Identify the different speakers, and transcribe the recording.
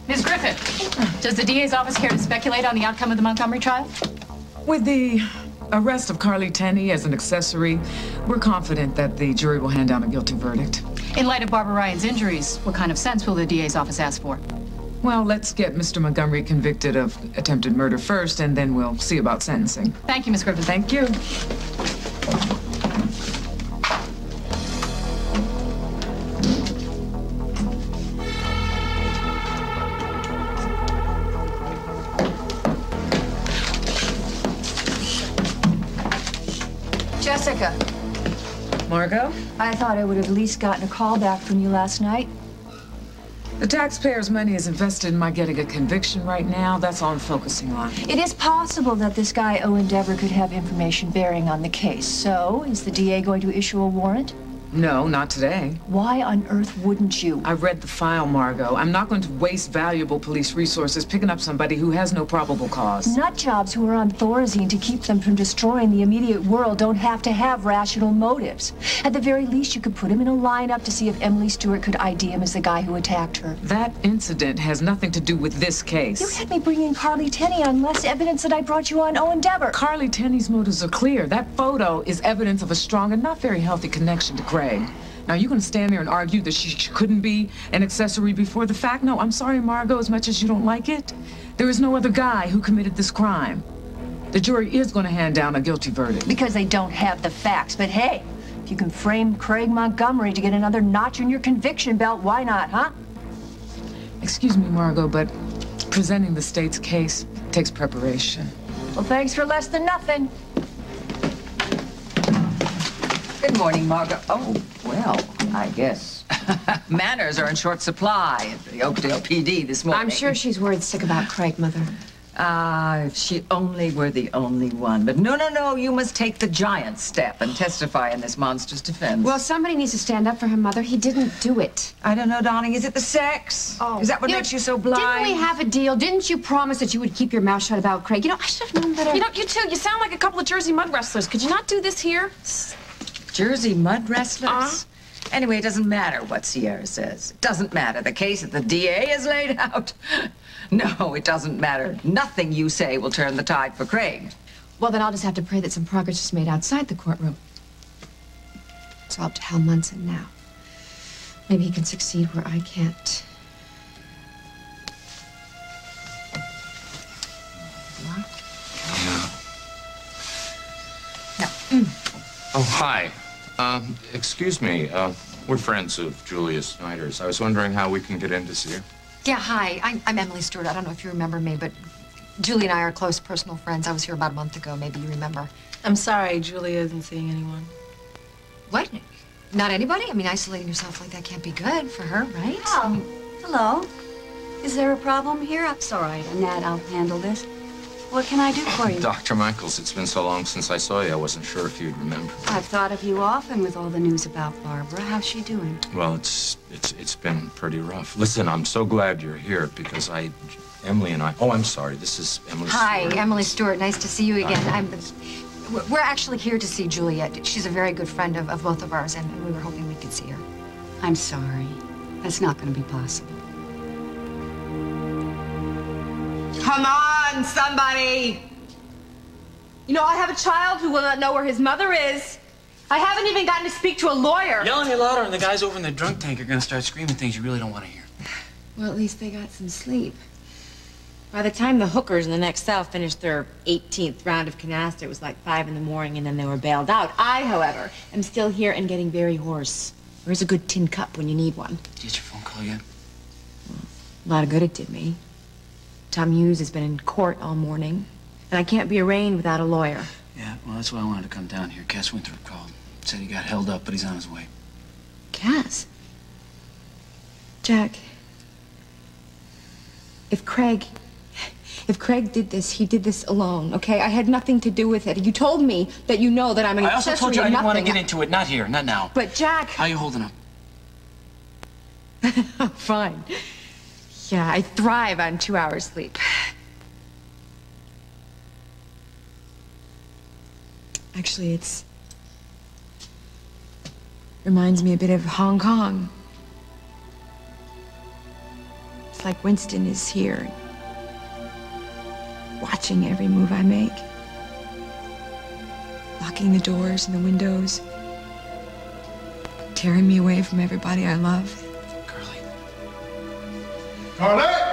Speaker 1: Ms. Griffith, does the DA's office care to speculate on the outcome of the Montgomery trial?
Speaker 2: With the arrest of Carly Tenney as an accessory, we're confident that the jury will hand down a guilty verdict.
Speaker 1: In light of Barbara Ryan's injuries, what kind of sentence will the DA's office ask for?
Speaker 2: Well, let's get Mr. Montgomery convicted of attempted murder first, and then we'll see about sentencing.
Speaker 1: Thank you, Ms. Griffith.
Speaker 2: Thank you.
Speaker 3: Jessica.
Speaker 2: Margo?
Speaker 3: I thought I would have at least gotten a call back from you last night.
Speaker 2: The taxpayers' money is invested in my getting a conviction right now. That's all I'm focusing on.
Speaker 3: It is possible that this guy, Owen Dever, could have information bearing on the case. So, is the DA going to issue a warrant?
Speaker 2: No, not today.
Speaker 3: Why on earth wouldn't you?
Speaker 2: I read the file, Margo. I'm not going to waste valuable police resources picking up somebody who has no probable cause.
Speaker 3: Nut jobs who are on Thorazine to keep them from destroying the immediate world don't have to have rational motives. At the very least, you could put him in a lineup to see if Emily Stewart could ID him as the guy who attacked her.
Speaker 2: That incident has nothing to do with this case.
Speaker 3: You had me bringing Carly Tenney on less evidence than I brought you on Owen Dever.
Speaker 2: Carly Tenney's motives are clear. That photo is evidence of a strong and not very healthy connection to Craig. Now, you're going to stand there and argue that she couldn't be an accessory before the fact? No, I'm sorry, Margo, as much as you don't like it. There is no other guy who committed this crime. The jury is going to hand down a guilty verdict.
Speaker 3: Because they don't have the facts. But hey, if you can frame Craig Montgomery to get another notch in your conviction belt, why not, huh?
Speaker 2: Excuse me, Margo, but presenting the state's case takes preparation.
Speaker 3: Well, thanks for less than nothing.
Speaker 4: Good morning, Margo. Oh, well, I guess manners are in short supply at the Oakdale PD this morning.
Speaker 5: I'm sure she's worried sick about Craig, Mother.
Speaker 4: If she only were the only one. But no, you must take the giant step and testify in this monster's defense.
Speaker 5: Well, somebody needs to stand up for him, Mother. He didn't do it.
Speaker 4: I don't know, darling. Is it the sex?
Speaker 5: Oh.
Speaker 4: Is that what makes you so blind?
Speaker 5: Didn't we have a deal? Didn't you promise that you would keep your mouth shut about Craig? You know, I should have known better.
Speaker 6: You know, you two, you sound like a couple of Jersey mud wrestlers. Could you not do this here?
Speaker 4: Jersey mud wrestlers? Anyway, it doesn't matter what Sierra says. It doesn't matter. The case that the DA has laid out. No, it doesn't matter. Nothing you say will turn the tide for Craig.
Speaker 5: Well, then I'll just have to pray that some progress is made outside the courtroom. It's all up to Hal Munson now. Maybe he can succeed where I can't.
Speaker 7: Yeah. No. Oh, hi. Excuse me. We're friends of Julia Snyder's. I was wondering how we can get in to see her.
Speaker 5: Yeah, hi. I'm Emily Stewart. I don't know if you remember me, but Julie and I are close personal friends. I was here about a month ago. Maybe you remember.
Speaker 6: I'm sorry, Julia isn't seeing anyone.
Speaker 5: What? Not anybody? I mean, isolating yourself like that can't be good for her, right?
Speaker 8: Oh, hello. Is there a problem here? It's all right, Annette. I'll handle this. What can I do for you?
Speaker 7: Dr. Michaels, it's been so long since I saw you, I wasn't sure if you'd remember.
Speaker 8: I've thought of you often with all the news about Barbara. How's she doing?
Speaker 7: Well, it's been pretty rough. Listen, I'm so glad you're here because Emily and I... Oh, I'm sorry. This is Emily
Speaker 5: Hi,
Speaker 7: Stewart.
Speaker 5: Emily Stewart. Nice to see you again. We're actually here to see Juliet. She's a very good friend of both of ours, and we were hoping we could see her.
Speaker 8: I'm sorry. That's not going to be possible.
Speaker 6: Come on, somebody! You know, I have a child who will not know where his mother is. I haven't even gotten to speak to a lawyer.
Speaker 9: Yell any louder and the guys over in the drunk tank are gonna start screaming things you really don't want to hear.
Speaker 5: Well, at least they got some sleep.
Speaker 10: By the time the hookers in the next cell finished their 18th round of canasta, it was like 5 in the morning, and then they were bailed out. I, however, am still here and getting very hoarse. Where's a good tin cup when you need one?
Speaker 9: Did you get your phone call yet?
Speaker 10: A lot of good it did me. Tom Hughes has been in court all morning, and I can't be arraigned without a lawyer.
Speaker 9: Yeah, well, that's why I wanted to come down here. Cass Winthrop called. Said he got held up, but he's on his way.
Speaker 10: Cass? Jack, if Craig did this, he did this alone, okay? I had nothing to do with it. You told me that you know that I'm an accessory.
Speaker 9: I also told you I didn't want to
Speaker 10: nothing.
Speaker 9: get into it. Not here, not now.
Speaker 10: But Jack...
Speaker 9: How you holding up?
Speaker 10: Fine. Yeah, I thrive on 2 hours sleep. Actually, reminds me a bit of Hong Kong.
Speaker 5: It's like Winston is here, watching every move I make, locking the doors and the windows, tearing me away from everybody I love.
Speaker 9: Curly.
Speaker 11: Carly!